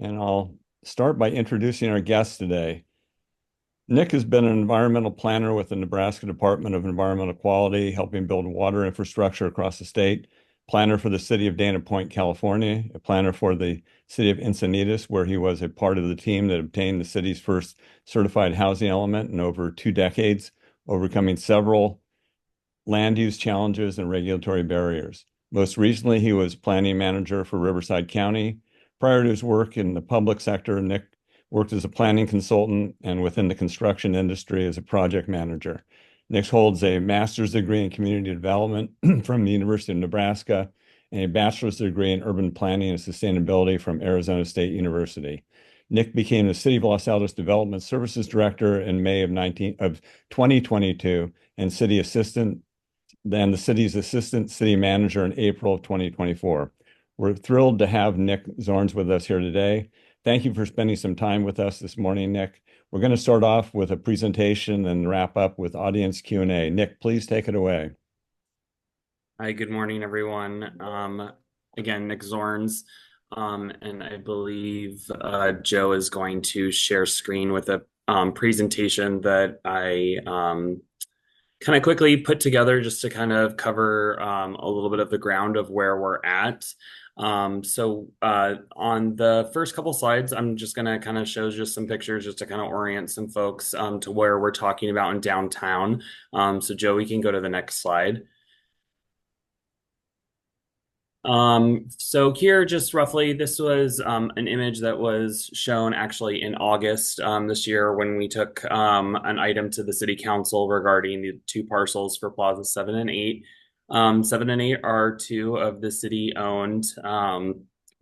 and I'll start by introducing our guest today. Nick has been an environmental planner with the Nebraska Department of Environmental Quality, helping build water infrastructure across the state, planner for the city of Dana Point, California, a planner for the city of Encinitas, where he was a part of the team that obtained the city's first certified housing element in over 2 decades, overcoming several land use challenges and regulatory barriers. Most recently, he was planning manager for Riverside County. Prior to his work in the public sector, Nick worked as a planning consultant and within the construction industry as a project manager. Nick holds a master's degree in community development from the University of Nebraska and a bachelor's degree in urban planning and sustainability from Arizona State University. Nick became the City of Los Altos Development Services Director in May of 2022 and the city's assistant city manager in April of 2024. We're thrilled to have Nick Zornes with us here today. Thank you for spending some time with us this morning, Nick. We're going to start off with a presentation and wrap up with audience Q&A. Nick, please take it away. Hi, good morning, everyone. Again, Nick Zornes, and I believe Joe is going to share screen with a presentation that I kind of quickly put together just to kind of cover a little bit of the ground of where we're at. On the first couple slides, I'm just going to kind of show just some pictures just to kind of orient some folks to where we're talking about in downtown. Joe, we can go to the next slide. So here, just roughly, this was an image that was shown actually in August this year when we took an item to the city council regarding the two parcels for Plaza 7 and 8. 7 and 8 are two of the city-owned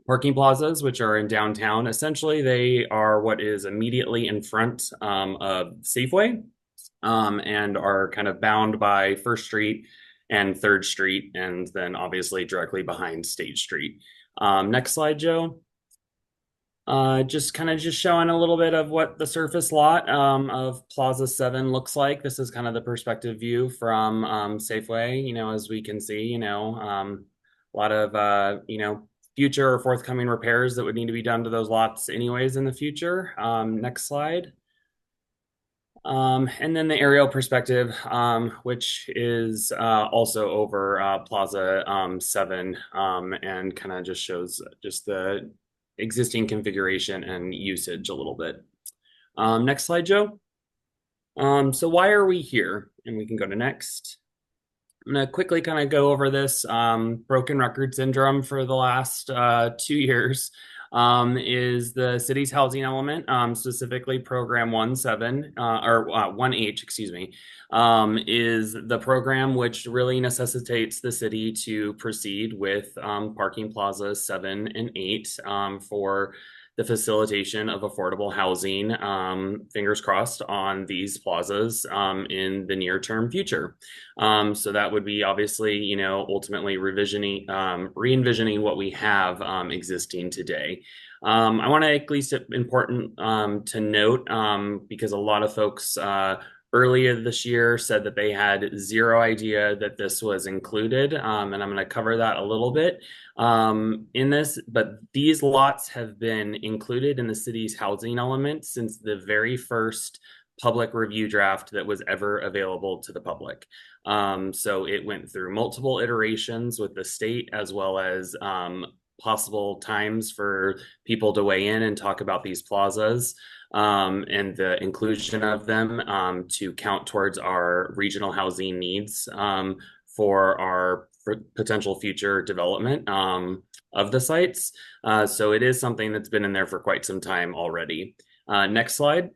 parking plazas, which are in downtown. Essentially, they are what is immediately in front of Safeway and are kind of bound by First Street and Third Street, and then obviously directly behind Stage Street. Next slide, Joe. Just showing a little bit of what the surface lot of Plaza 7 looks like. This is kind of the perspective view from Safeway. As we can see, a lot of future or forthcoming repairs that would need to be done to those lots anyways in the future. Next slide. And then the aerial perspective, which is also over Plaza 7, and kind of just shows just the existing configuration and usage a little bit. Next slide, Joe. So why are we here? And we can go to next. I'm going to quickly kind of go over this broken record syndrome for the last 2 years. Is the city's housing element, specifically program 17 or 1H, excuse me, is the program which really necessitates the city to proceed with parking plazas 7 and 8 for the facilitation of affordable housing, fingers crossed, on these plazas in the near term future. So that would be obviously, ultimately re-envisioning what we have existing today. I want to at least important to note, because a lot of folks earlier this year said that they had zero idea that this was included, and I'm going to cover that a little bit in this, but these lots have been included in the city's housing element since the very first public review draft that was ever available to the public. So it went through multiple iterations with the state, as well as possible times for people to weigh in and talk about these plazas, and the inclusion of them to count towards our regional housing needs for our potential future development of the sites. So it is something that's been in there for quite some time already. Next slide.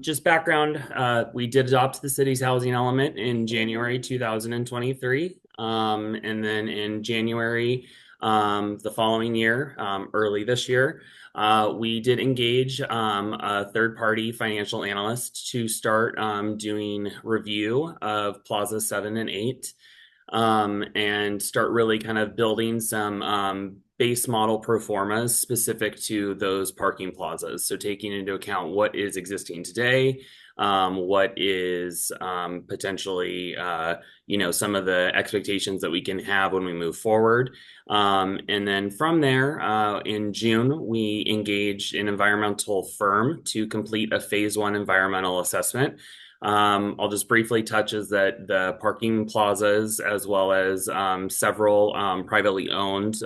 Just background, we did adopt the city's housing element in January 2023. And then in January, the following year, early this year, we did engage a third-party financial analyst to start doing review of Plaza 7 and 8, and start really kind of building some base model pro formas specific to those parking plazas. So taking into account what is existing today, what is potentially, some of the expectations that we can have when we move forward. And then from there, in June, we engaged an environmental firm to complete a phase 1 environmental assessment. I'll just briefly touch is that the parking plazas, as well as several privately owned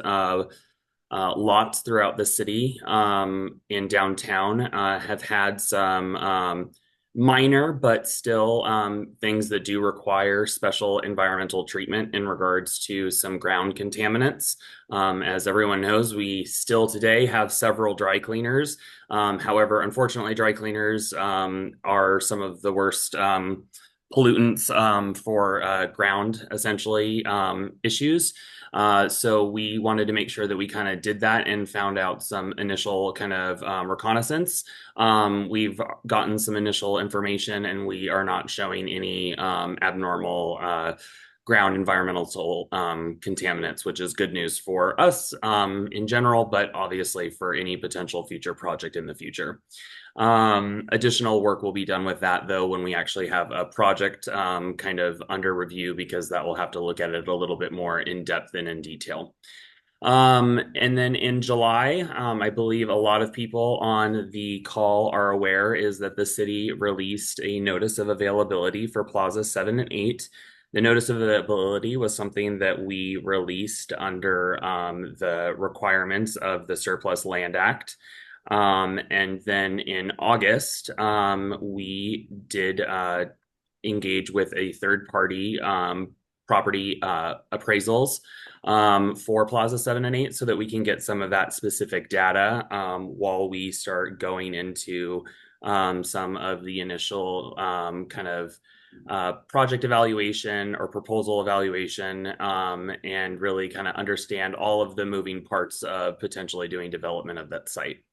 lots throughout the city in downtown have had some minor but still things that do require special environmental treatment in regards to some ground contaminants. As everyone knows, we still today have several dry cleaners. However, unfortunately, dry cleaners are some of the worst pollutants for ground essentially issues. So we wanted to make sure that we kind of did that and found out some initial kind of reconnaissance. We've gotten some initial information and we are not showing any abnormal ground environmental contaminants, which is good news for us in general, but obviously for any potential future project in the future. Additional work will be done with that though when we actually have a project kind of under review, because that will have to look at it a little bit more in depth and in detail. And then in July, I believe a lot of people on the call are aware is that the city released a notice of availability for Plaza 7 and 8. The notice of availability was something that we released under the requirements of the Surplus Land Act. And then in August, we did engage with a third party property appraisals for Plaza 7 and 8 so that we can get some of that specific data while we start going into some of the initial kind of project evaluation or proposal evaluation and really kind of understand all of the moving parts of potentially doing development of that site.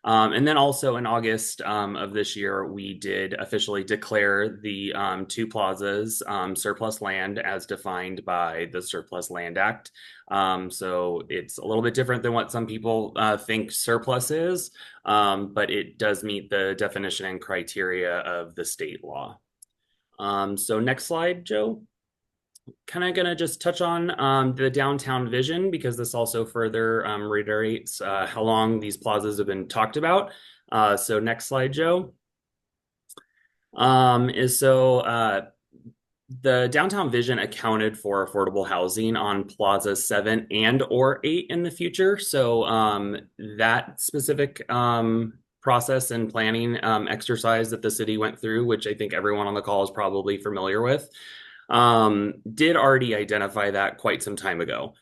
And then also in August of this year, we did officially declare the two plazas surplus land as defined by the Surplus Land Act. So it's a little bit different than what some people think surplus is, but it does meet the definition and criteria of the state law. So next slide, Joe. Kind of going to just touch on the downtown vision, because this also further reiterates how long these plazas have been talked about. So next slide, Joe. The downtown vision accounted for affordable housing on Plaza 7 and or 8 in the future. So that specific process and planning exercise that the city went through, which I think everyone on the call is probably familiar with, did already identify that quite some time ago.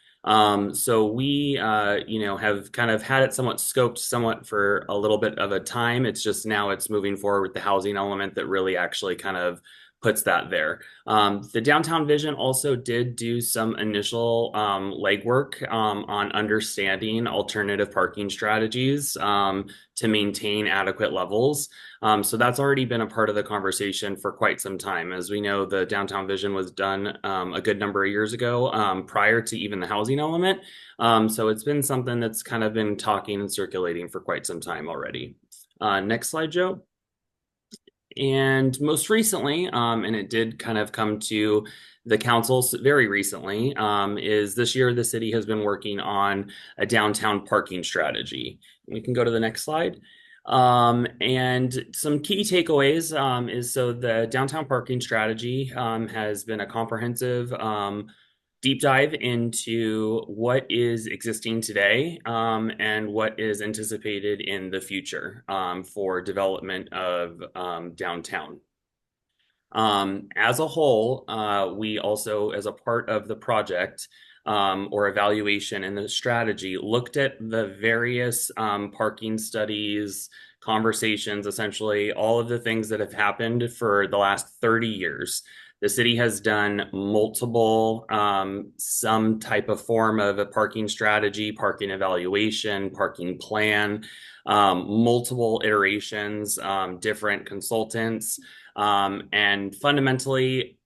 So we, have kind of had it somewhat scoped somewhat for a little bit of a time. It's just now it's moving forward with the housing element that really actually kind of puts that there. The downtown vision also did do some initial legwork on understanding alternative parking strategies to maintain adequate levels. So that's already been a part of the conversation for quite some time. As we know, the downtown vision was done a good number of years ago, prior to even the housing element. So it's been something that's kind of been talking and circulating for quite some time already. Next slide, Joe. And most recently, and it did kind of come to the council very recently, is this year the city has been working on a downtown parking strategy. We can go to the next slide. And some key takeaways is so the downtown parking strategy has been a comprehensive deep dive into what is existing today and what is anticipated in the future for development of downtown. As a whole, we also, as a part of the project or evaluation and the strategy, looked at the various parking studies, conversations, essentially all of the things that have happened for the last 30 years. The city has done multiple, some type of form of a parking strategy, parking evaluation, parking plan, multiple iterations, different consultants, and fundamentally,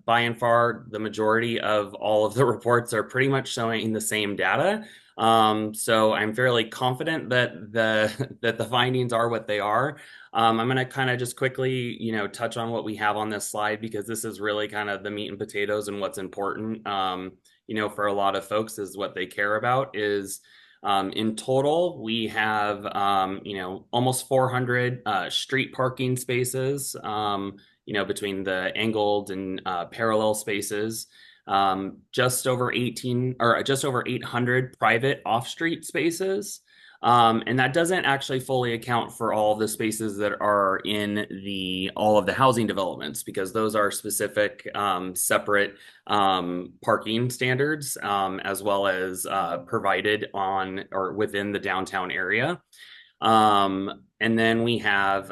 by and far, the majority of all of the reports are pretty much showing the same data. So I'm fairly confident that the that the findings are what they are. I'm going to kind of just quickly, touch on what we have on this slide because this is really kind of the meat and potatoes and what's important. For a lot of folks is what they care about is in total, we have, almost 400 street parking spaces, between the angled and parallel spaces, just over 18 or just over 800 private off-street spaces. And that doesn't actually fully account for all of the spaces that are in all of the housing developments because those are specific separate parking standards as well as provided on or within the downtown area. And then we have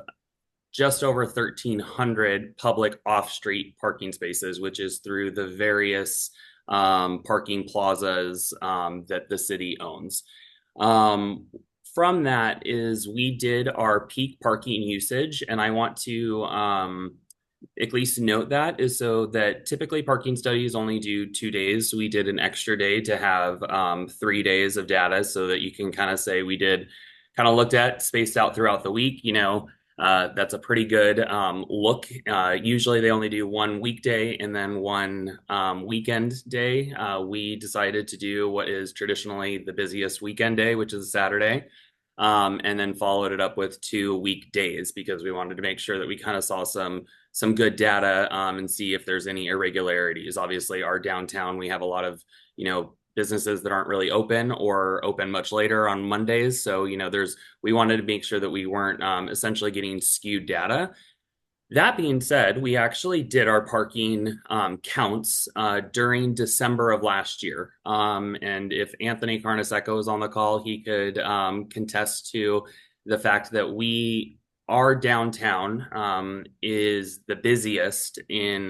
just over 1,300 public off-street parking spaces, which is through the various parking plazas that the city owns. Um, from that is we did our peak parking usage, and I want to at least note that is so that typically parking studies only do 2 days. So we did an extra day to have 3 days of data so that you can kind of say we did kind of looked at spaced out throughout the week. That's a pretty good look. Usually they only do one weekday and then one weekend day. We decided to do what is traditionally the busiest weekend day, which is a Saturday. And then followed it up with 2 weekdays because we wanted to make sure that we kind of saw some good data and see if there's any irregularities. Obviously, our downtown, we have a lot of businesses that aren't really open or open much later on Mondays. So we wanted to make sure that we weren't essentially getting skewed data. That being said, we actually did our parking counts during December of last year. And if Anthony Carnesecco is on the call, he could contest to the fact that our downtown is the busiest in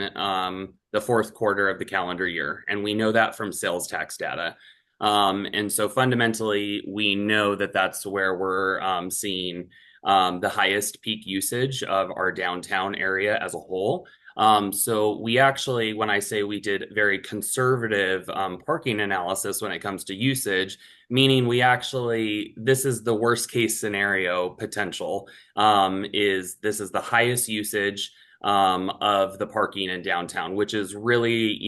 the fourth quarter of the calendar year. And we know that from sales tax data. And so fundamentally, we know that that's where we're seeing the highest peak usage of our downtown area as a whole. So we actually, when I say we did very conservative parking analysis when it comes to usage, meaning this is the worst case scenario potential, this is the highest usage of the parking in downtown, which is really,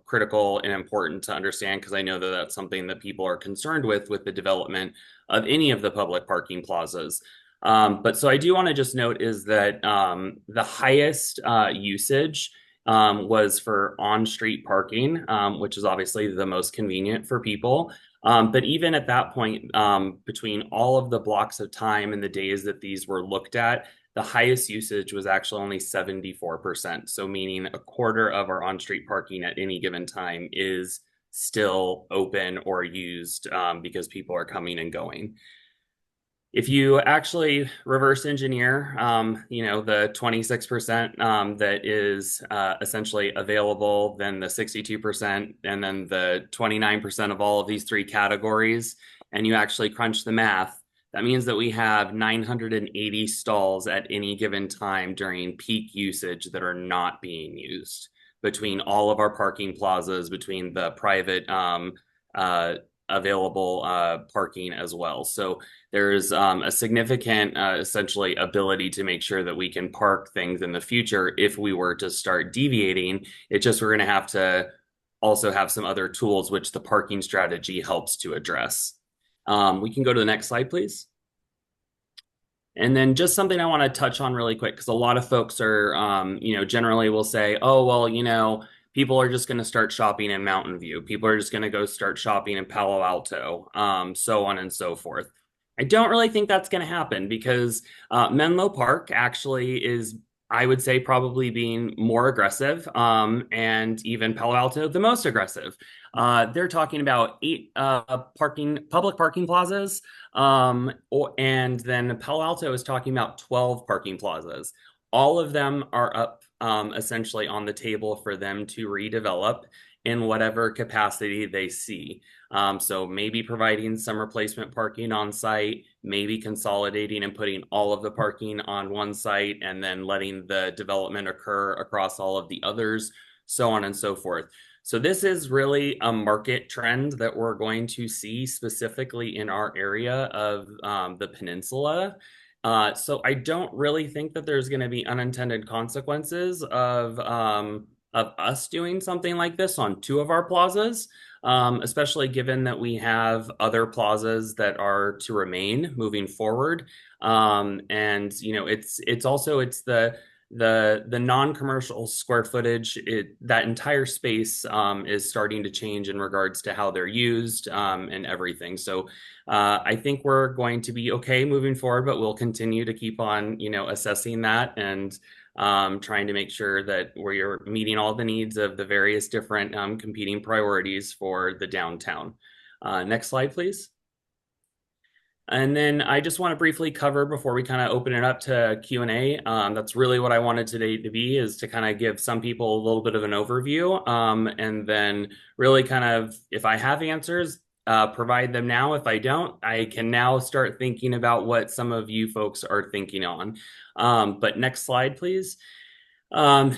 critical and important to understand because I know that that's something that people are concerned with the development of any of the public parking plazas. But so I do want to just note is that the highest usage was for on-street parking, which is obviously the most convenient for people. But even at that point, between all of the blocks of time and the days that these were looked at, the highest usage was actually only 74%. So meaning a quarter of our on-street parking at any given time is still open or used because people are coming and going. If you actually reverse engineer, the 26% that is essentially available, then the 62%, and then the 29% of all of these three categories, and you actually crunch the math, that means that we have 980 stalls at any given time during peak usage that are not being used between all of our parking plazas, between the private available parking as well. So there's a significant, essentially, ability to make sure that we can park things in the future if we were to start deviating. It's just we're going to have to also have some other tools, which the parking strategy helps to address. We can go to the next slide, please. And then just something I want to touch on really quick, because a lot of folks are, generally will say, oh, well, people are just going to start shopping in Mountain View. People are just going to go start shopping in Palo Alto, so on and so forth. I don't really think that's going to happen because Menlo Park actually is, I would say, probably being more aggressive, and even Palo Alto the most aggressive. They're talking about 8 public parking plazas, and then Palo Alto is talking about 12 parking plazas. All of them are up essentially on the table for them to redevelop in whatever capacity they see. So maybe providing some replacement parking on site, maybe consolidating and putting all of the parking on one site and then letting the development occur across all of the others, so on and so forth. So this is really a market trend that we're going to see specifically in our area of the peninsula. So I don't really think that there's going to be unintended consequences of us doing something like this on two of our plazas, especially given that we have other plazas that are to remain moving forward. And it's also it's the non-commercial square footage, that entire space is starting to change in regards to how they're used, and everything. So I think we're going to be okay moving forward, but we'll continue to keep on, assessing that and trying to make sure that we're meeting all the needs of the various different competing priorities for the downtown. Next slide, please. And then I just want to briefly cover before we kind of open it up to Q&A. That's really what I wanted today to be, is to kind of give some people a little bit of an overview, and then really kind of, if I have answers, provide them now. If I don't, I can now start thinking about what some of you folks are thinking on. But next slide, please.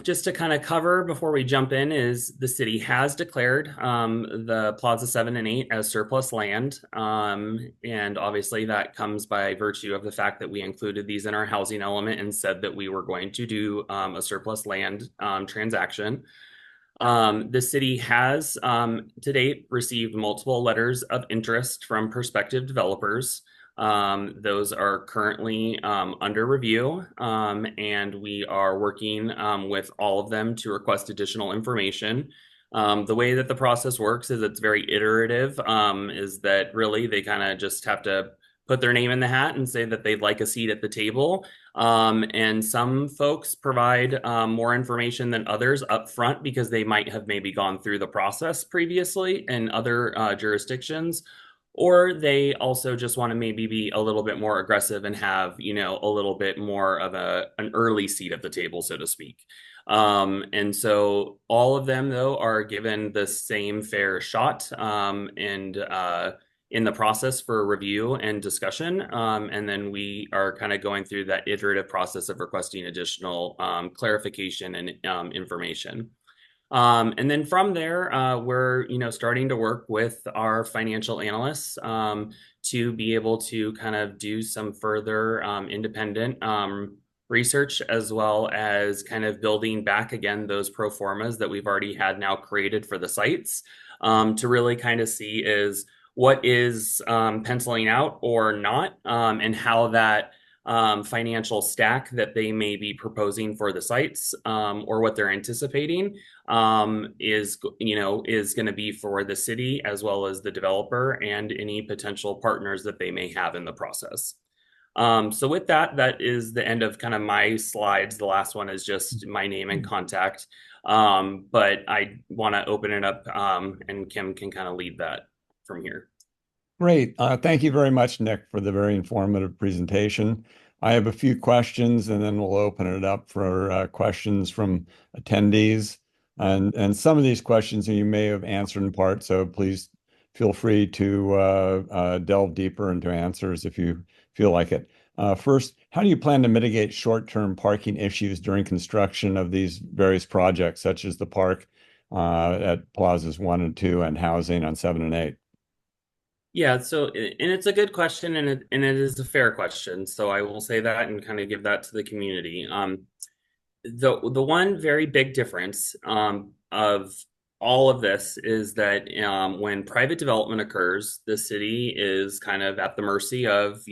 Just to kind of cover before we jump in, is the city has declared the Plaza 7 and 8 as surplus land. And obviously that comes by virtue of the fact that we included these in our housing element and said that we were going to do a surplus land transaction. The city has to date received multiple letters of interest from prospective developers. Those are currently under review, and we are working with all of them to request additional information. The way that the process works is it's very iterative, is that really they kind of just have to put their name in the hat and say that they'd like a seat at the table. And some folks provide more information than others up front because they might have maybe gone through the process previously in other jurisdictions, or they also just want to maybe be a little bit more aggressive and have, a little bit more of an early seat at the table, so to speak. And so all of them, though, are given the same fair shot, and in the process for review and discussion. And then we are kind of going through that iterative process of requesting additional clarification and information. And then from there, we're starting to work with our financial analysts to be able to kind of do some further independent research, as well as kind of building back again those pro formas that we've already had now created for the sites, to really kind of see is what is penciling out or not, and how that financial stack that they may be proposing for the sites, or what they're anticipating, is going to be for the city as well as the developer and any potential partners that they may have in the process. So with that, that is the end of kind of my slides. The last one is just my name and contact. But I want to open it up, and Kim can kind of lead that from here. Great. Thank you very much, Nick, for the very informative presentation. I have a few questions, and then we'll open it up for questions from attendees. And some of these questions you may have answered in part, so please feel free to delve deeper into answers if you feel like it. First, how do you plan to mitigate short-term parking issues during construction of these various projects, such as the park at Plazas 1 and 2 and housing on 7 and 8? Yeah, so and it's a good question, and it is a fair question. So I will say that and kind of give that to the community. The one very big difference of all of this is that when private development occurs, the city is kind of at the mercy of,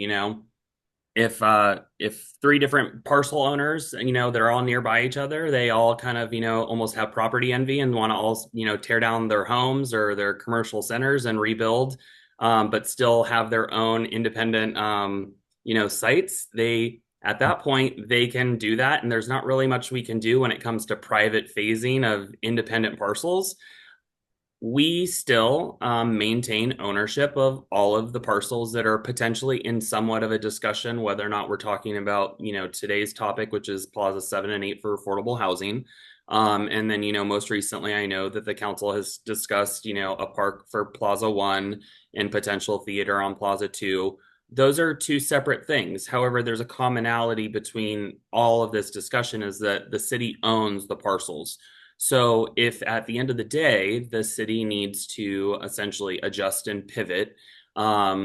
if three different parcel owners, they're all nearby each other, they all kind of, almost have property envy and want to all, tear down their homes or their commercial centers and rebuild, but still have their own independent, sites. At that point, they can do that. And there's not really much we can do when it comes to private phasing of independent parcels. We still maintain ownership of all of the parcels that are potentially in somewhat of a discussion, whether or not we're talking about, today's topic, which is Plaza 7 and 8 for affordable housing. And then, most recently, I know that the council has discussed, a park for Plaza 1 and potential theater on Plaza 2. Those are two separate things. However, there's a commonality between all of this discussion, is that the city owns the parcels. So if at the end of the day, the city needs to essentially adjust and pivot, for,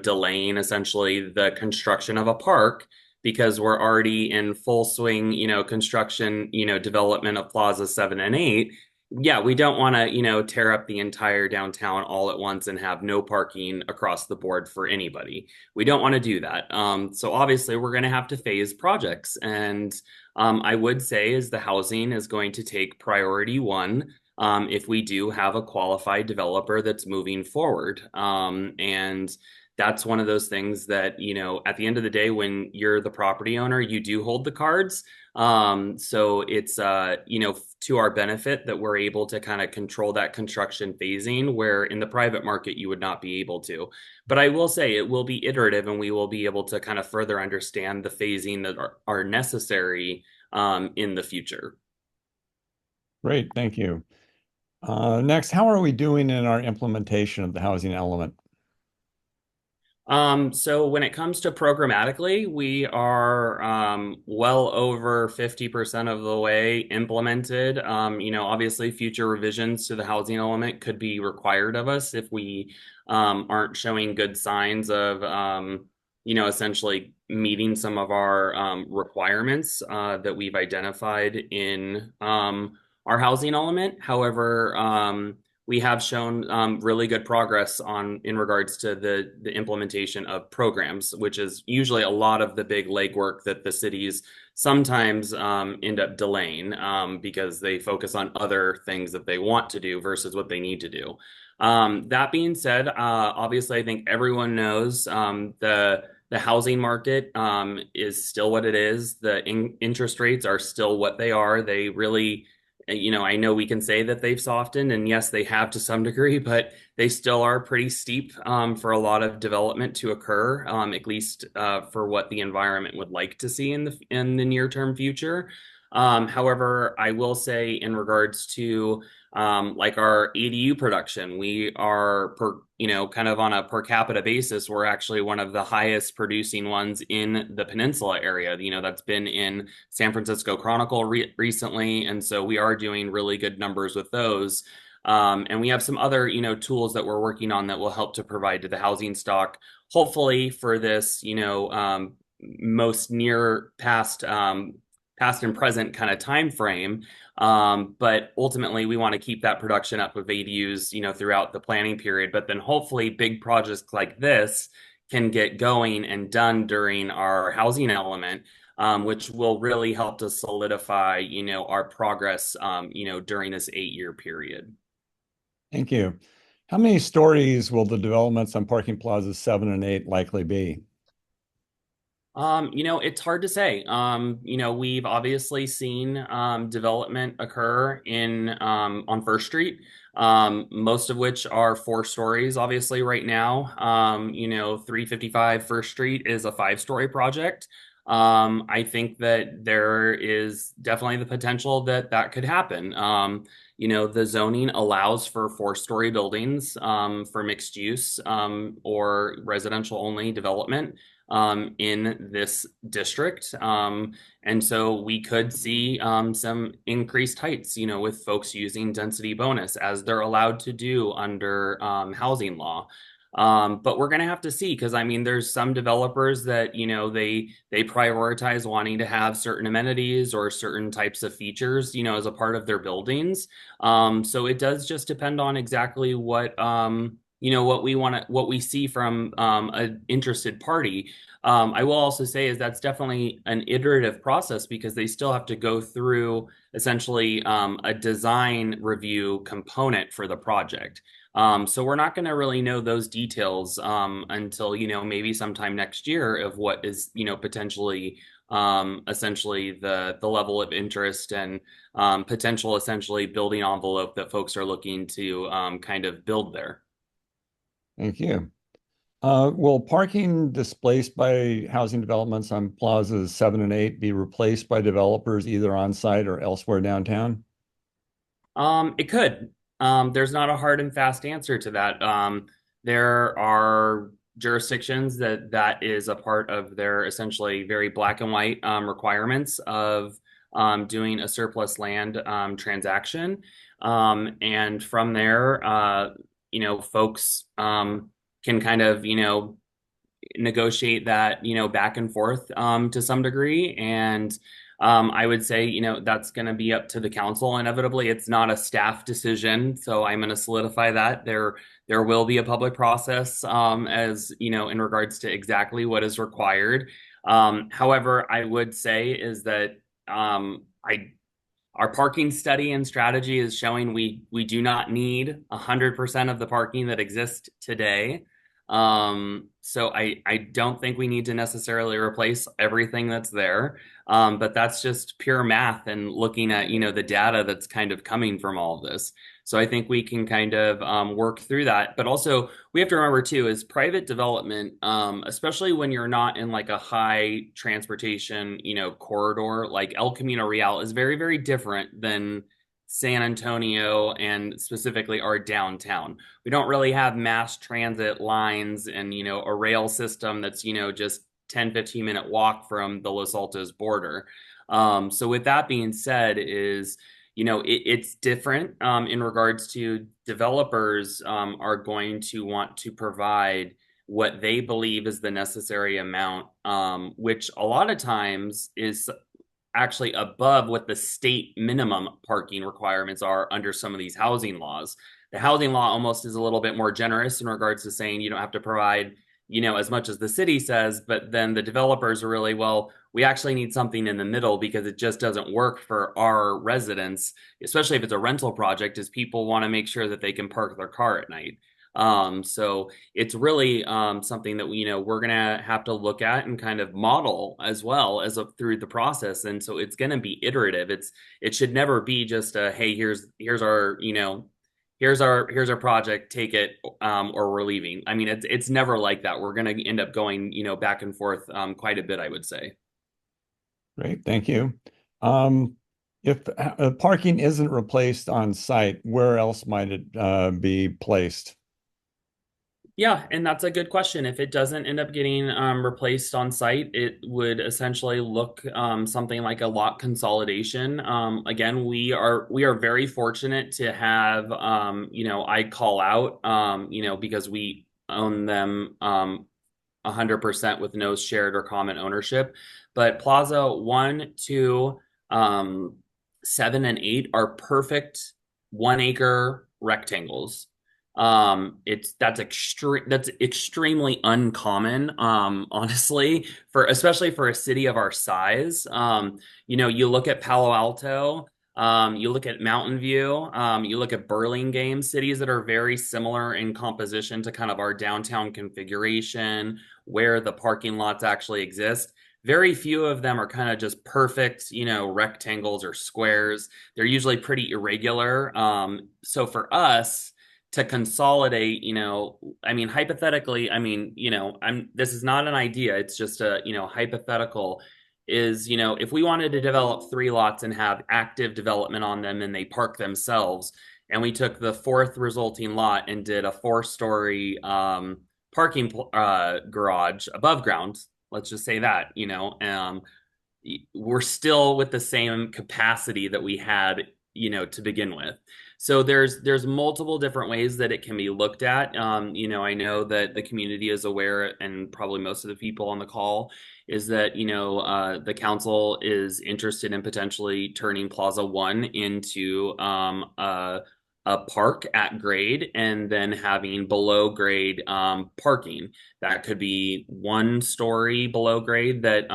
delaying essentially the construction of a park because we're already in full swing, construction, development of Plaza 7 and 8. Yeah, we don't want to, tear up the entire downtown all at once and have no parking across the board for anybody. We don't want to do that. So obviously, we're going to have to phase projects. And I would say is the housing is going to take priority one if we do have a qualified developer that's moving forward. And that's one of those things that, at the end of the day, when you're the property owner, you do hold the cards. So it's, to our benefit that we're able to kind of control that construction phasing, where in the private market, you would not be able to. But I will say it will be iterative and we will be able to kind of further understand the phasing that are necessary in the future. Great, thank you. Next, how are we doing in our implementation of the housing element? So when it comes to programmatically, we are well over 50% of the way implemented. Obviously future revisions to the housing element could be required of us if we aren't showing good signs of essentially meeting some of our requirements that we've identified in our housing element. However, we have shown really good progress on in regards to the implementation of programs, which is usually a lot of the big legwork that the cities sometimes end up delaying because they focus on other things that they want to do versus what they need to do. That being said, obviously, I think everyone knows the housing market is still what it is. The interest rates are still what they are. They really, I know we can say that they've softened, and yes, they have to some degree, but they still are pretty steep for a lot of development to occur, at least for what the environment would like to see in the near term future. However, I will say in regards to like our ADU production, we are kind of on a per capita basis, we're actually one of the highest producing ones in the peninsula area. That's been in San Francisco Chronicle recently, and so we are doing really good numbers with those. And we have some other, tools that we're working on that will help to provide to the housing stock, hopefully for this, most near past and present kind of time frame. But ultimately, we want to keep that production up of ADUs, throughout the planning period. But then hopefully, big projects like this can get going and done during our housing element, which will really help to solidify, our progress, during this 8 year period. Thank you. How many stories will the developments on parking plazas 7 and 8 likely be? It's hard to say. We've obviously seen development occur in on First Street, most of which are 4 stories, obviously, right now. 355 First Street is a 5 story project. I think that there is definitely the potential that that could happen. The zoning allows for 4 story buildings for mixed use or residential only development in this district. And so we could see some increased heights, with folks using density bonus as they're allowed to do under housing law. But we're going to have to see because I mean, there's some developers that they prioritize wanting to have certain amenities or certain types of features, as a part of their buildings. So it does just depend on exactly what we see from an interested party. I will also say is that's definitely an iterative process because they still have to go through essentially a design review component for the project. So we're not going to really know those details until, maybe sometime next year of what is, potentially essentially the level of interest and potential essentially building envelope that folks are looking to kind of build there. Thank you. Will parking displaced by housing developments on plazas 7 and 8 be replaced by developers either on site or elsewhere downtown? It could. There's not a hard and fast answer to that. There are jurisdictions that is a part of their essentially very black and white requirements of doing a surplus land transaction. And from there, folks can kind of, negotiate that, back and forth to some degree. And I would say, that's going to be up to the council. Inevitably, it's not a staff decision, so I'm going to solidify that there will be a public process, as in regards to exactly what is required. However, I would say is that I our parking study and strategy is showing we do not need 100% of the parking that exists today. So I don't think we need to necessarily replace everything that's there. But that's just pure math and looking at, the data that's kind of coming from all of this. So I think we can kind of work through that. But also, we have to remember too is private development, especially when you're not in like a high transportation, corridor, like El Camino Real is very, very different than San Antonio and specifically our downtown. We don't really have mass transit lines and, a rail system that's, just 10-15 minute walk from the Los Altos border. So with that being said, is it's different in regards to developers are going to want to provide what they believe is the necessary amount, which a lot of times is actually above what the state minimum parking requirements are under some of these housing laws. The housing law almost is a little bit more generous in regards to saying you don't have to provide, as much as the city says, but then the developers are really, well, we actually need something in the middle because it just doesn't work for our residents, especially if it's a rental project, is people want to make sure that they can park their car at night. So it's really something that we're gonna have to look at and kind of model as well as through the process. And so it's gonna be iterative. It should never be just a hey, here's our here's our project, take it, or we're leaving. I mean, it's never like that. We're gonna end up going back and forth quite a bit, I would say. Great, thank you. Um, if parking isn't replaced on site, where else might it be placed? Yeah, and that's a good question. If it doesn't end up getting replaced on site, it would essentially look something like a lot consolidation. Again, we are very fortunate to have I call out because we own them 100% with no shared or common ownership. But Plaza 1, 2, 7, and 8 are perfect 1 acre rectangles. That's extremely uncommon, honestly, for especially for a city of our size. You look at Palo Alto, you look at Mountain View, you look at Burlingame, cities that are very similar in composition to kind of our downtown configuration, where the parking lots actually exist. Very few of them are kind of just perfect, rectangles or squares. They're usually pretty irregular. So for us, to consolidate, I mean, hypothetically, I mean, this is not an idea. It's just a, hypothetical is, if we wanted to develop 3 lots and have active development on them and they park themselves, and we took the fourth resulting lot and did a 4-story parking garage above ground, let's just say that, we're still with the same capacity that we had, to begin with. So there's multiple different ways that it can be looked at. I know that the community is aware, and probably most of the people on the call is that the council is interested in potentially turning Plaza One into a park at grade and then having below grade parking. That could be 1 story below grade that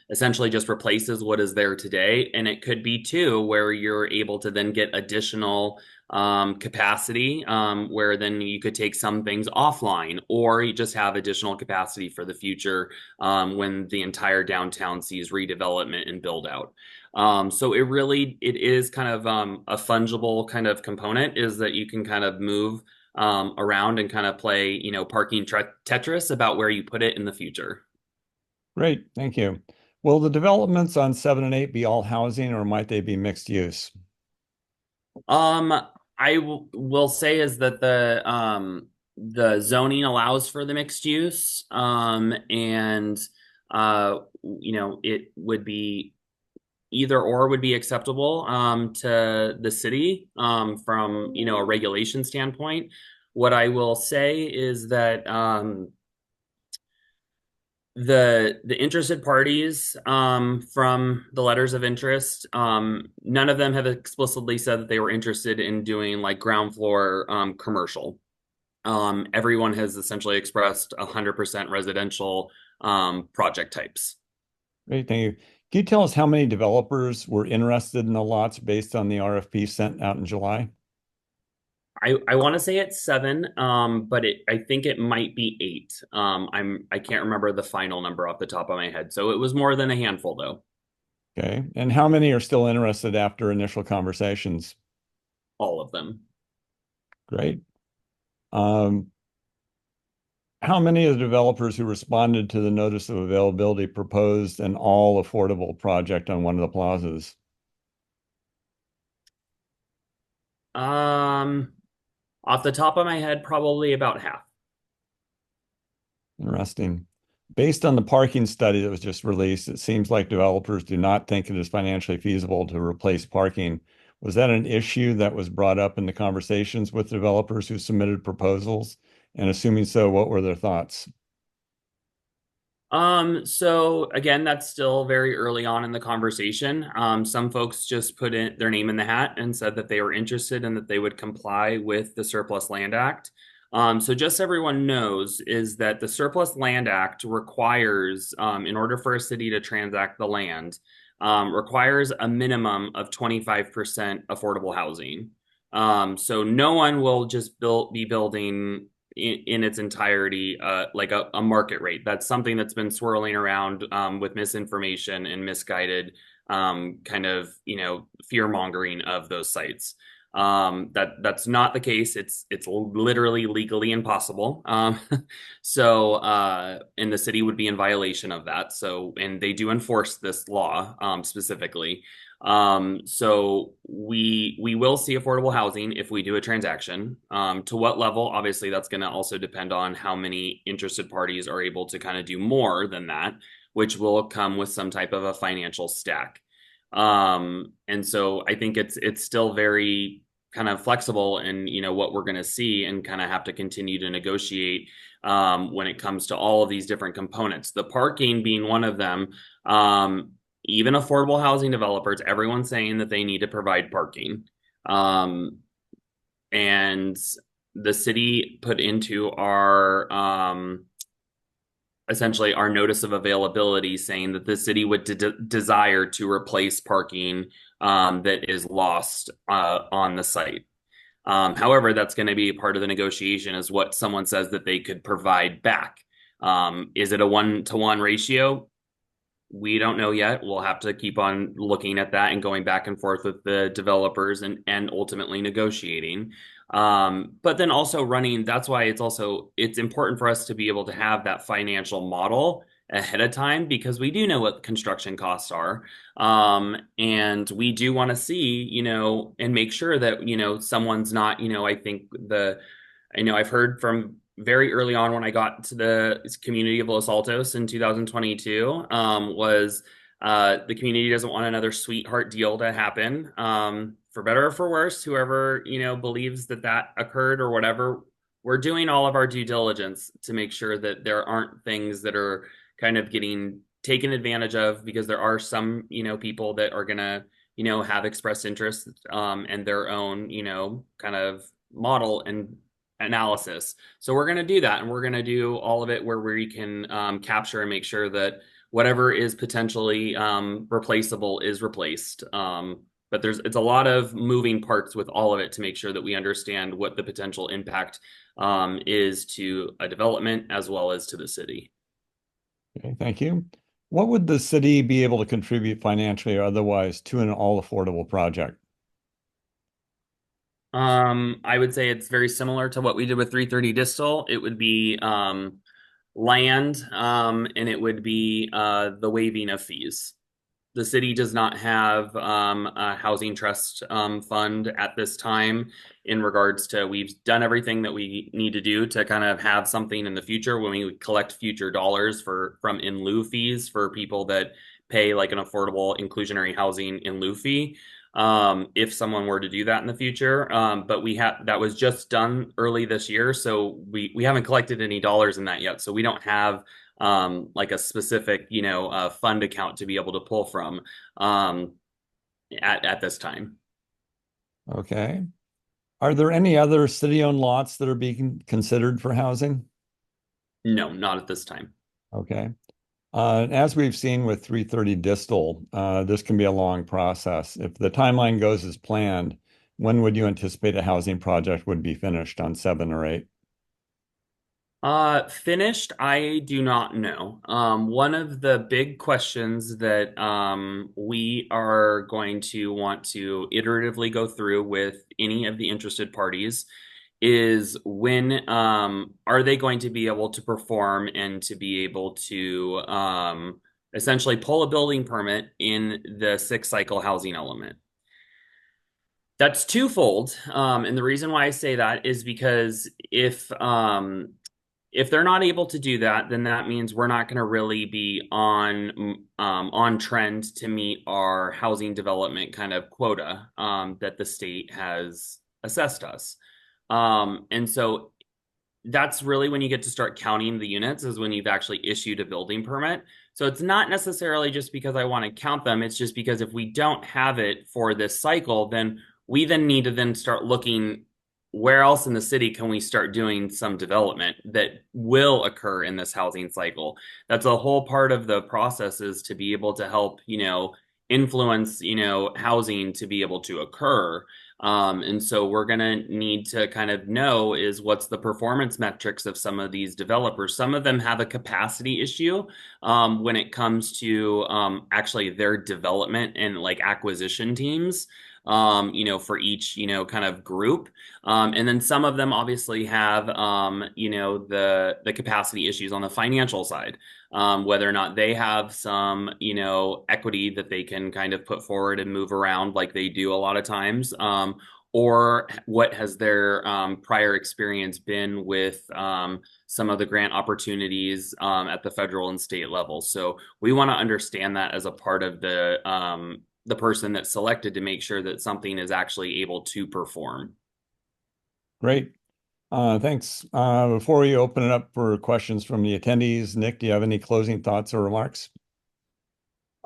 essentially just replaces what is there today. And it could be 2 where you're able to then get additional capacity, where then you could take some things offline, or you just have additional capacity for the future when the entire downtown sees redevelopment and build out. So it is kind of a fungible kind of component, is that you can kind of move around and kind of play, parking Tetris about where you put it in the future. Great, thank you. Will the developments on 7 and 8 be all housing, or might they be mixed use? Um, will say is that the zoning allows for the mixed use, and it would be either or would be acceptable to the city from a regulation standpoint. What I will say is that the interested parties from the letters of interest, none of them have explicitly said that they were interested in doing like ground floor commercial. Everyone has essentially expressed 100% residential project types. Great, thank you. Can you tell us how many developers were interested in the lots based on the RFP sent out in July? I want to say it's seven, but I think it might be eight. I can't remember the final number off the top of my head. So it was more than a handful though. Okay. And how many are still interested after initial conversations? All of them. Great. Um, how many of the developers who responded to the notice of availability proposed an all affordable project on one of the plazas? Um, Off the top of my head, probably about half. Interesting. Based on the parking study that was just released, it seems like developers do not think it is financially feasible to replace parking. Was that an issue that was brought up in the conversations with developers who submitted proposals? And assuming so, what were their thoughts? So again, that's still very early on in the conversation. Some folks just put in their name in the hat and said that they were interested and that they would comply with the Surplus Land Act. So just so everyone knows, is that the Surplus Land Act requires, in order for a city to transact the land, requires a minimum of 25% affordable housing. So no one will just be building in its entirety, like a market rate. That's something that's been swirling around with misinformation and misguided kind of fear mongering of those sites. That's not the case. It's literally legally impossible. And the city would be in violation of that. So, and they do enforce this law specifically. So we will see affordable housing if we do a transaction. To what level? Obviously, that's going to also depend on how many interested parties are able to kind of do more than that, which will come with some type of a financial stack. And so I think it's still very kind of flexible in what we're going to see and kind of have to continue to negotiate when it comes to all of these different components. The parking being one of them. Even affordable housing developers, everyone's saying that they need to provide parking. And the city put into our essentially our notice of availability saying that the city would desire to replace parking that is lost on the site. However, that's going to be part of the negotiation is what someone says that they could provide back. Is it a 1-to-1 ratio? We don't know yet. We'll have to keep on looking at that and going back and forth with the developers and ultimately negotiating. But then also running, that's why it's important for us to be able to have that financial model ahead of time because we do know what construction costs are. And we do want to see, and make sure that, someone's not, I've heard from very early on when I got to the community of Los Altos in 2022 was the community doesn't want another sweetheart deal to happen. For better or for worse, whoever believes that occurred or whatever, we're doing all of our due diligence to make sure that there aren't things that are kind of getting taken advantage of because there are some people that are gonna have expressed interest and their own kind of model and analysis. So we're going to do that, and we're going to do all of it where we can capture and make sure that whatever is potentially replaceable is replaced. But it's a lot of moving parts with all of it to make sure that we understand what the potential impact is to a development as well as to the city. Okay, thank you. What would the city be able to contribute financially or otherwise to an all affordable project? I would say it's very similar to what we did with 330 Distal. It would be land, and it would be the waiving of fees. The city does not have a housing trust fund at this time in regards to we've done everything that we need to do to kind of have something in the future when we collect future dollars from in lieu fees for people that pay like an affordable inclusionary housing in lieu fee if someone were to do that in the future. But we have that was just done early this year, so we haven't collected any dollars in that yet. So we don't have like a specific fund account to be able to pull from at this time. Okay. Are there any other city-owned lots that are being considered for housing? No, not at this time. Okay. As we've seen with 330 Distal, this can be a long process. If the timeline goes as planned, when would you anticipate a housing project would be finished on 7 or 8? Finished, I do not know. One of the big questions that we are going to want to iteratively go through with any of the interested parties is when are they going to be able to perform and to be able to essentially pull a building permit in the six cycle housing element. That's twofold. And the reason why I say that is because if they're not able to do that, then that means we're not going to really be on trend to meet our housing development kind of quota that the state has assessed us. And so that's really when you get to start counting the units is when you've actually issued a building permit. So it's not necessarily just because I want to count them. It's just because if we don't have it for this cycle, then we then need to then start looking where else in the city can we start doing some development that will occur in this housing cycle. That's a whole part of the process is to be able to help, influence, housing to be able to occur. And so we're going to need to kind of know is what's the performance metrics of some of these developers. Some of them have a capacity issue when it comes to actually their development and like acquisition teams. For each, kind of group. And then some of them obviously have, the capacity issues on the financial side, whether or not they have some, equity that they can kind of put forward and move around like they do a lot of times, or what has their prior experience been with some of the grant opportunities at the federal and state level. So we want to understand that as a part of the person that's selected to make sure that something is actually able to perform. Great. Thanks. Before we open it up for questions from the attendees, Nick, do you have any closing thoughts or remarks?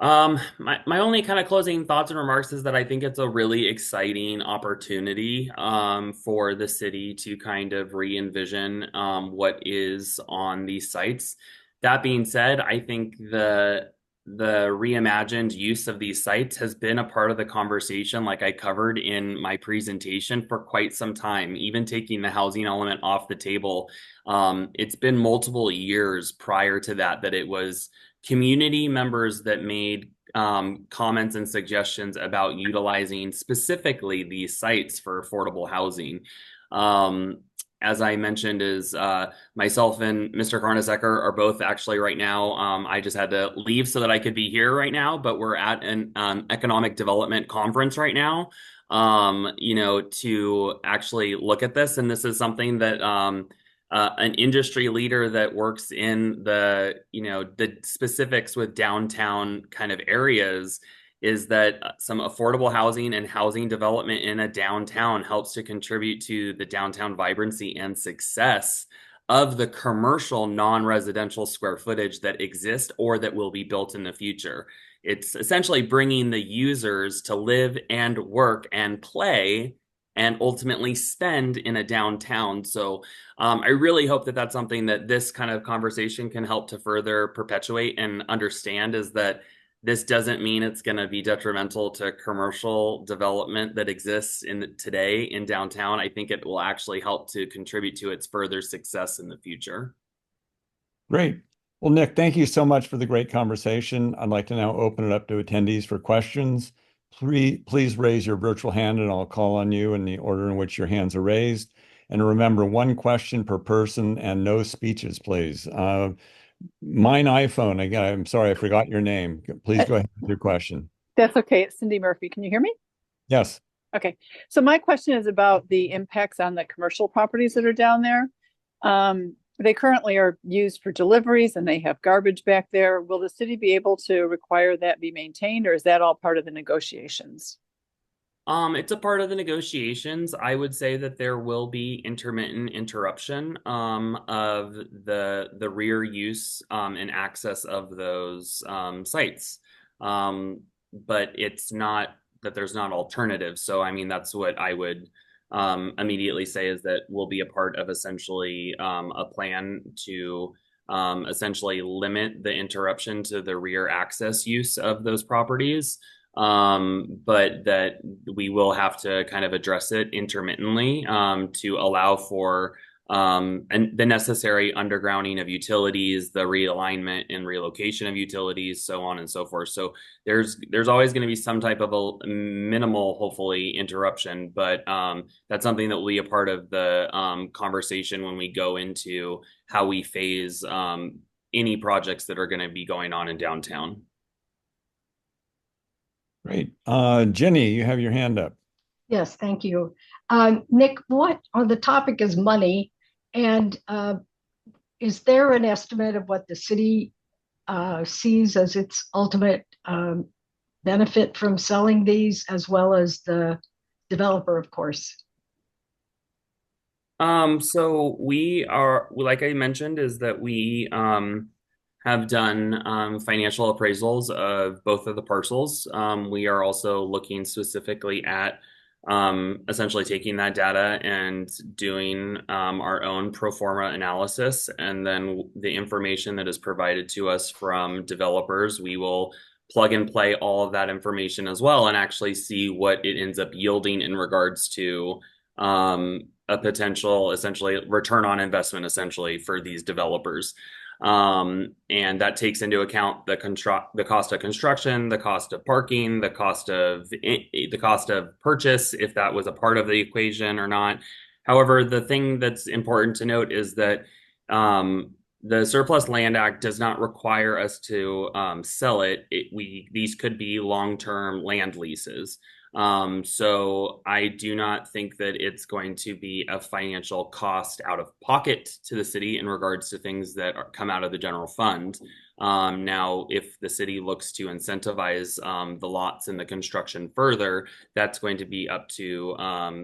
My only kind of closing thoughts and remarks is that I think it's a really exciting opportunity for the city to kind of re-envision what is on these sites. That being said, I think the reimagined use of these sites has been a part of the conversation, like I covered in my presentation, for quite some time, even taking the housing element off the table. It's been multiple years prior to that that it was community members that made comments and suggestions about utilizing specifically these sites for affordable housing. As I mentioned, is myself and Mr. Karnasecker are both actually right now. I just had to leave so that I could be here right now, but we're at an economic development conference right now, to actually look at this. And this is something that an industry leader that works in the specifics with downtown kind of areas is that some affordable housing and housing development in a downtown helps to contribute to the downtown vibrancy and success of the commercial non-residential square footage that exist or that will be built in the future. It's essentially bringing the users to live and work and play and ultimately spend in a downtown. So I really hope that that's something that this kind of conversation can help to further perpetuate and understand is that this doesn't mean it's going to be detrimental to commercial development that exists in today in downtown. I think it will actually help to contribute to its further success in the future. Great. Well, Nick, thank you so much for the great conversation. I'd like to now open it up to attendees for questions. Please raise your virtual hand and I'll call on you in the order in which your hands are raised. And remember, one question per person and no speeches, please. Mine iPhone, again, I'm sorry, I forgot your name. Please go ahead with your question. That's okay. It's Cindy Murphy. Can you hear me? Yes. Okay. So my question is about the impacts on the commercial properties that are down there. They currently are used for deliveries and they have garbage back there. Will the city be able to require that be maintained, or is that all part of the negotiations? It's a part of the negotiations. I would say that there will be intermittent interruption of the rear use and access of those sites. But it's not that there's not alternatives. So I mean that's what I would immediately say is that will be a part of essentially a plan to essentially limit the interruption to the rear access use of those properties, but that we will have to kind of address it intermittently to allow for and the necessary undergrounding of utilities, the realignment and relocation of utilities, so on and so forth. So there's always going to be some type of a minimal, hopefully, interruption, but that's something that will be a part of the conversation when we go into how we phase any projects that are going to be going on in downtown. Great. Jenny, you have your hand up. Yes, thank you. Nick, what on the topic is money, and is there an estimate of what the city sees as its ultimate benefit from selling these, as well as the developer, of course? So we are, like I mentioned, is that we have done financial appraisals of both of the parcels. We are also looking specifically at essentially taking that data and doing our own pro forma analysis. And then the information that is provided to us from developers, we will plug and play all of that information as well and actually see what it ends up yielding in regards to a potential essentially return on investment essentially for these developers. And that takes into account the cost of construction, the cost of parking, the cost of purchase, if that was a part of the equation or not. However, the thing that's important to note is that the Surplus Land Act does not require us to sell it. These could be long-term land leases. So I do not think that it's going to be a financial cost out of pocket to the city in regards to things that come out of the general fund. Now, if the city looks to incentivize the lots and the construction further, that's going to be up to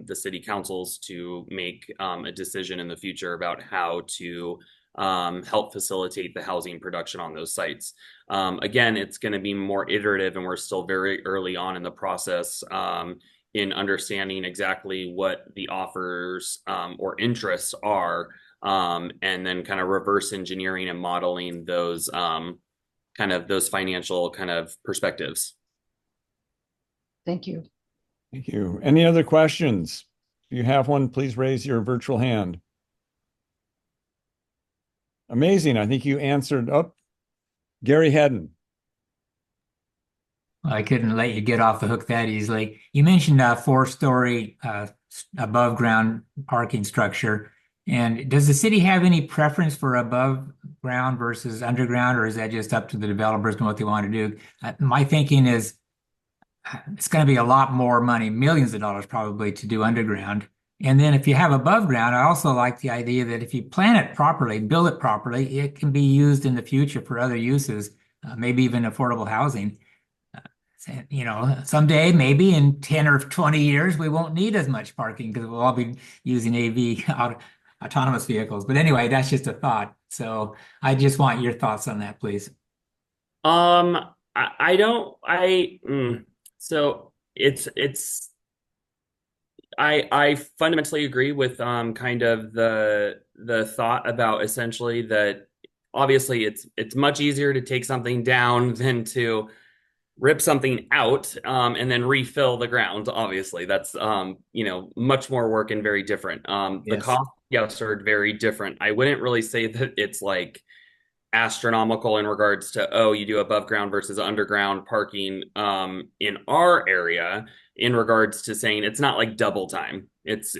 the city councils to make a decision in the future about how to help facilitate the housing production on those sites. Again, it's going to be more iterative, and we're still very early on in the process in understanding exactly what the offers or interests are, and then kind of reverse engineering and modeling those kind of those financial kind of perspectives. Thank you. Thank you. Any other questions? If you have one, please raise your virtual hand. Amazing. I think you answered up. Gary Hedden. I couldn't let you get off the hook that easily. You mentioned a four-story above ground parking structure. And does the city have any preference for above ground versus underground, or is that just up to the developers and what they want to do? My thinking is it's going to be a lot more money, millions of dollars probably, to do underground. And then if you have above ground, I also like the idea that if you plan it properly, build it properly, it can be used in the future for other uses, maybe even affordable housing. Someday, maybe in 10 or 20 years, we won't need as much parking because we'll all be using autonomous vehicles. But anyway, that's just a thought. So I just want your thoughts on that, please. I don't, so I fundamentally agree with kind of the thought about essentially that obviously it's much easier to take something down than to rip something out and then refill the ground. Obviously, that's much more work and very different. The Yes. costs, yes, are very different. I wouldn't really say that it's like astronomical in regards to, oh, you do above ground versus underground parking in our area, in regards to saying it's not like double time. It's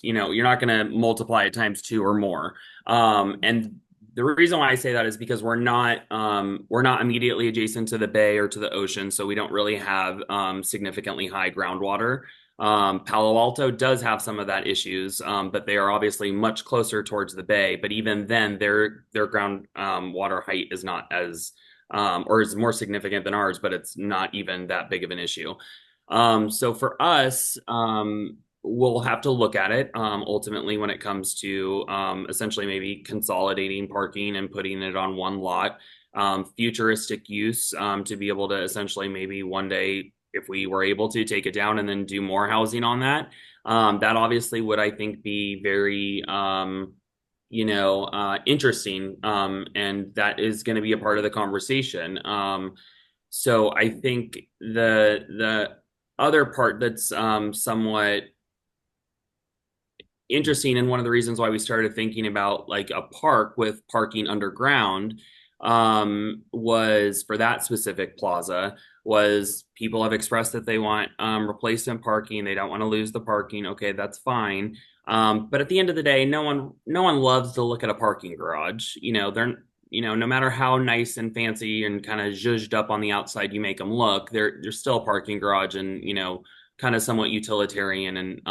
you're not going to multiply it times two or more. And the reason why I say that is because we're not immediately adjacent to the bay or to the ocean, so we don't really have significantly high groundwater. Palo Alto does have some of that issues, but they are obviously much closer towards the bay. But even then, their ground water height is not as or is more significant than ours, but it's not even that big of an issue. So for us, we'll have to look at it ultimately when it comes to essentially maybe consolidating parking and putting it on one lot. Futuristic use to be able to essentially maybe one day, if we were able to take it down and then do more housing on that, that obviously would, I think, be very interesting, and that is going to be a part of the conversation. So I think the other part that's somewhat interesting, and one of the reasons why we started thinking about like a park with parking underground, was for that specific plaza, was people have expressed that they want replacement parking. They don't want to lose the parking. Okay, that's fine. But at the end of the day, no one loves to look at a parking garage. No matter how nice and fancy and kind of zhuzhed up on the outside you make them look, they're still a parking garage, and kind of somewhat utilitarian, and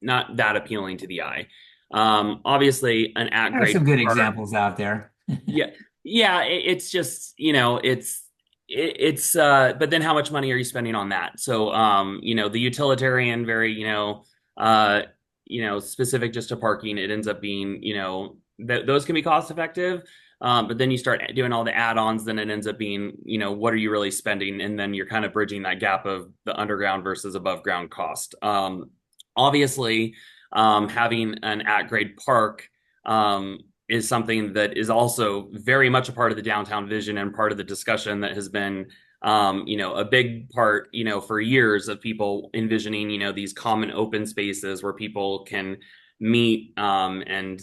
not that appealing to the eye. Obviously, an at There are grade some good park. examples out there. Yeah, yeah. It's just it's but then how much money are you spending on that? So the utilitarian, very specific just to parking, it ends up being those can be cost effective. But then you start doing all the add-ons, then it ends up being, what are you really spending? And then you're kind of bridging that gap of the underground versus above ground cost. Obviously, having an at-grade park is something that is also very much a part of the downtown vision and part of the discussion that has been, a big part, for years, of people envisioning, these common open spaces where people can meet, and,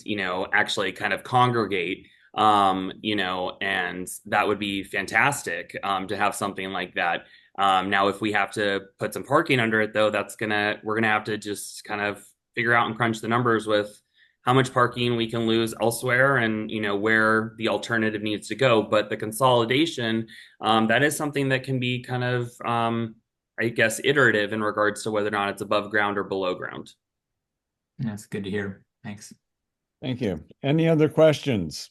actually kind of congregate, and that would be fantastic, to have something like that. Now, if we have to put some parking under it, though, we're gonna have to just kind of figure out and crunch the numbers with how much parking we can lose elsewhere, and where the alternative needs to go. But the consolidation, that is something that can be kind of, I guess, iterative in regards to whether or not it's above ground or below ground. That's good to hear. Thanks. Thank you. Any other questions?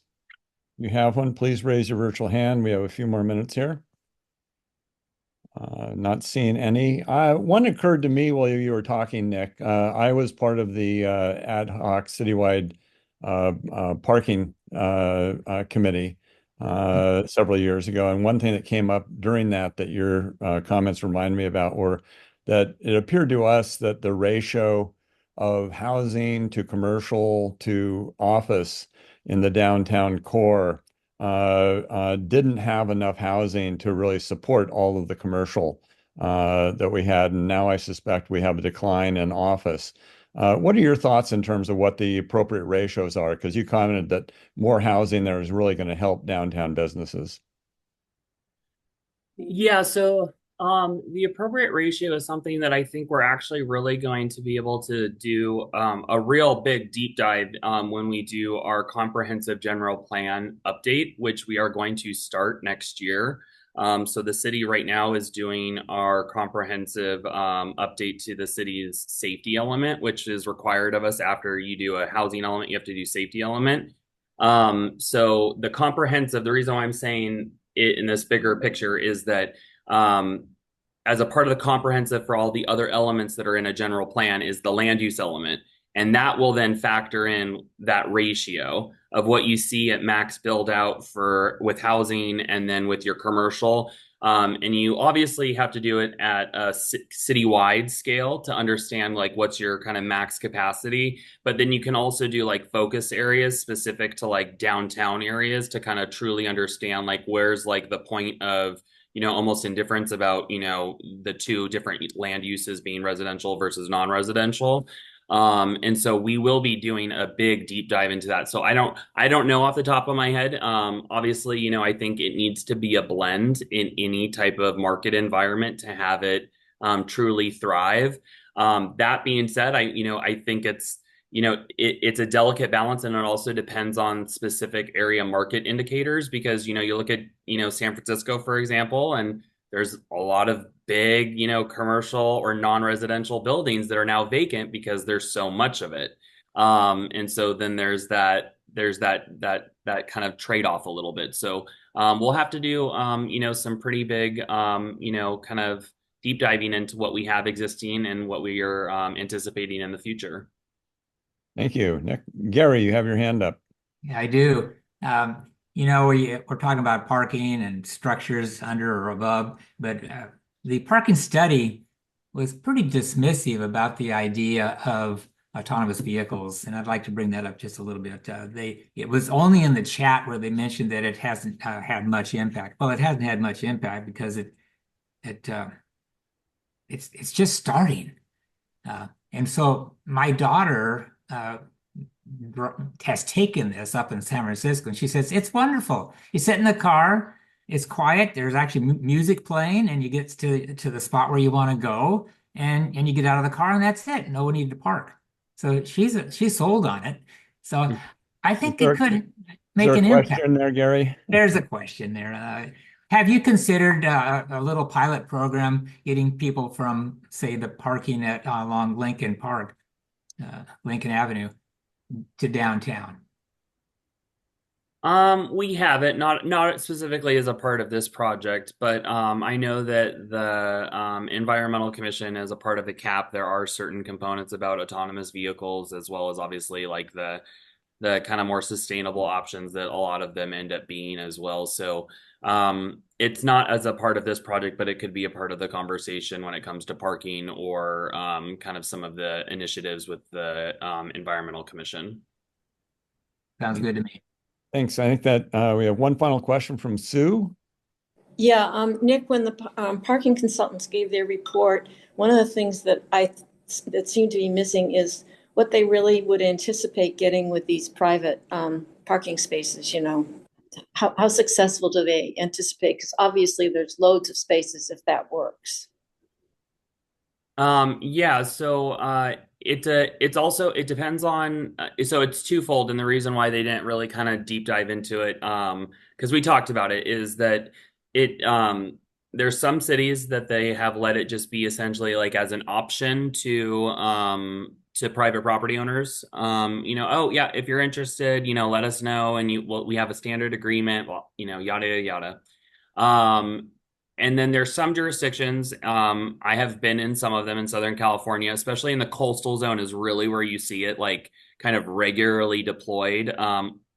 You have one, please raise your virtual hand. We have a few more minutes here. Not seeing any. One occurred to me while you were talking, Nick. I was part of the ad hoc citywide parking committee several years ago. And one thing that came up during that your comments remind me about were that it appeared to us that the ratio of housing to commercial to office in the downtown core didn't have enough housing to really support all of the commercial that we had. And now I suspect we have a decline in office. What are your thoughts in terms of what the appropriate ratios are? Because you commented that more housing there is really going to help downtown businesses. Yeah, so the appropriate ratio is something that I think we're actually really going to be able to do a real big deep dive when we do our comprehensive general plan update, which we are going to start next year. So the city right now is doing our comprehensive update to the city's safety element, which is required of us. After you do a housing element, you have to do safety element. So the reason why I'm saying it in this bigger picture is that as a part of the comprehensive for all the other elements that are in a general plan is the land use element. And that will then factor in that ratio of what you see at max build out with housing and then with your commercial. And you obviously have to do it at a citywide scale to understand like what's your kind of max capacity. But then you can also do like focus areas specific to like downtown areas to kind of truly understand like where's like the point of almost indifference about the two different land uses being residential versus non-residential. And so we will be doing a big deep dive into that. So I don't know off the top of my head. Obviously, I think it needs to be a blend in any type of market environment to have it truly thrive. That being said, I think it's a delicate balance, and it also depends on specific area market indicators, because you look at San Francisco, for example, and there's a lot of big, commercial or non-residential buildings that are now vacant because there's so much of it. And so then there's that kind of trade-off a little bit. So we'll have to do some pretty big kind of deep diving into what we have existing and what we are anticipating in the future. Thank you, Nick. Gary, you have your hand up. Yeah, I do. We're talking about parking and structures under or above, but the parking study was pretty dismissive about the idea of autonomous vehicles, and I'd like to bring that up just a little bit. It was only in the chat where they mentioned that it hasn't had much impact. Well, it hasn't had much impact because it's just starting, and so my daughter has taken this up in San Francisco, and she says it's wonderful. You sit in the car, it's quiet. There's actually music playing, and you get to the spot where you want to go, and you get out of the car, and that's it. No need to park. So she's sold on it. So I think it could make an impact. Question there, Gary? There's a question there. Have you considered a little pilot program getting people from, say, the parking at along Lincoln Park, Lincoln Avenue, to downtown? We haven't, not specifically as a part of this project, but I know that the Environmental Commission, as a part of the CAP, there are certain components about autonomous vehicles, as well as obviously like the kind of more sustainable options that a lot of them end up being as well. So it's not as a part of this project, but it could be a part of the conversation when it comes to parking or kind of some of the initiatives with the Environmental Commission. Sounds good to me. Thanks. I think that we have one final question from Sue. Yeah, Nick, when the parking consultants gave their report, one of the things that seemed to be missing is what they really would anticipate getting with these private parking spaces. How successful do they anticipate? Because obviously there's loads of spaces if that works. Yeah, so it depends on so it's twofold, and the reason why they didn't really kind of deep dive into it because we talked about it is that there's some cities that they have let it just be essentially like as an option to private property owners. Oh yeah, if you're interested, let us know, and we have a standard agreement, well, yada yada. And then there's some jurisdictions, I have been in some of them in Southern California, especially in the coastal zone is really where you see it like kind of regularly deployed.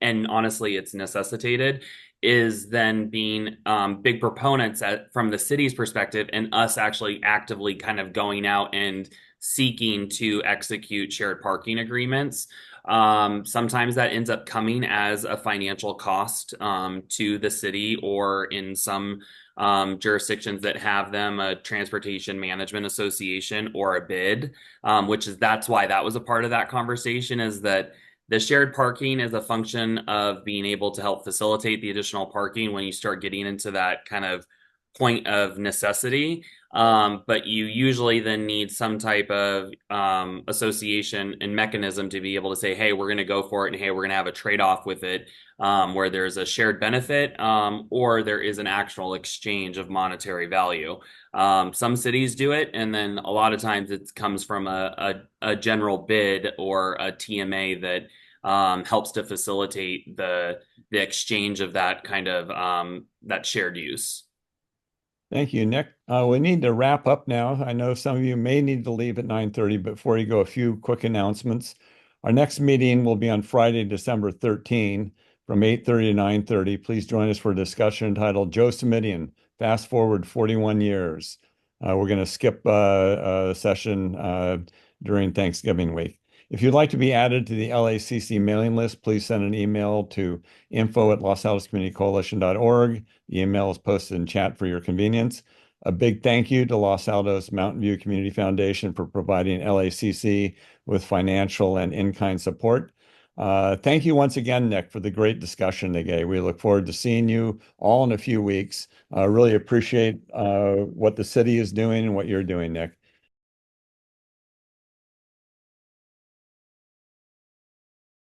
And honestly, it's necessitated, is then being big proponents from the city's perspective and us actually actively kind of going out and seeking to execute shared parking agreements. Sometimes that ends up coming as a financial cost to the city, or in some jurisdictions that have them a transportation management association or a bid, that's why that was a part of that conversation, is that the shared parking is a function of being able to help facilitate the additional parking when you start getting into that kind of point of necessity. But you usually then need some type of association and mechanism to be able to say, hey, we're going to go for it, and hey, we're going to have a trade-off with it, where there's a shared benefit, or there is an actual exchange of monetary value. Some cities do it, and then a lot of times it comes from a general bid or a TMA that helps to facilitate the exchange of that kind of that shared use. Thank you, Nick. We need to wrap up now. I know some of you may need to leave at 9:30, but before you go, a few quick announcements. Our next meeting will be on Friday, December 13, from 8:30 to 9:30. Please join us for a discussion entitled Joe Simidian, Fast Forward 41 Years. We're going to skip a session during Thanksgiving week. If you'd like to be added to the LACC mailing list, please send an email to info@losaltoscommunitycoalition.org. The email is posted in chat for your convenience. A big thank you to Los Altos Mountain View Community Foundation for providing LACC with financial and in-kind support. Thank you once again, Nick, for the great discussion today. We look forward to seeing you all in a few weeks. Really appreciate what the city is doing and what you're doing, Nick.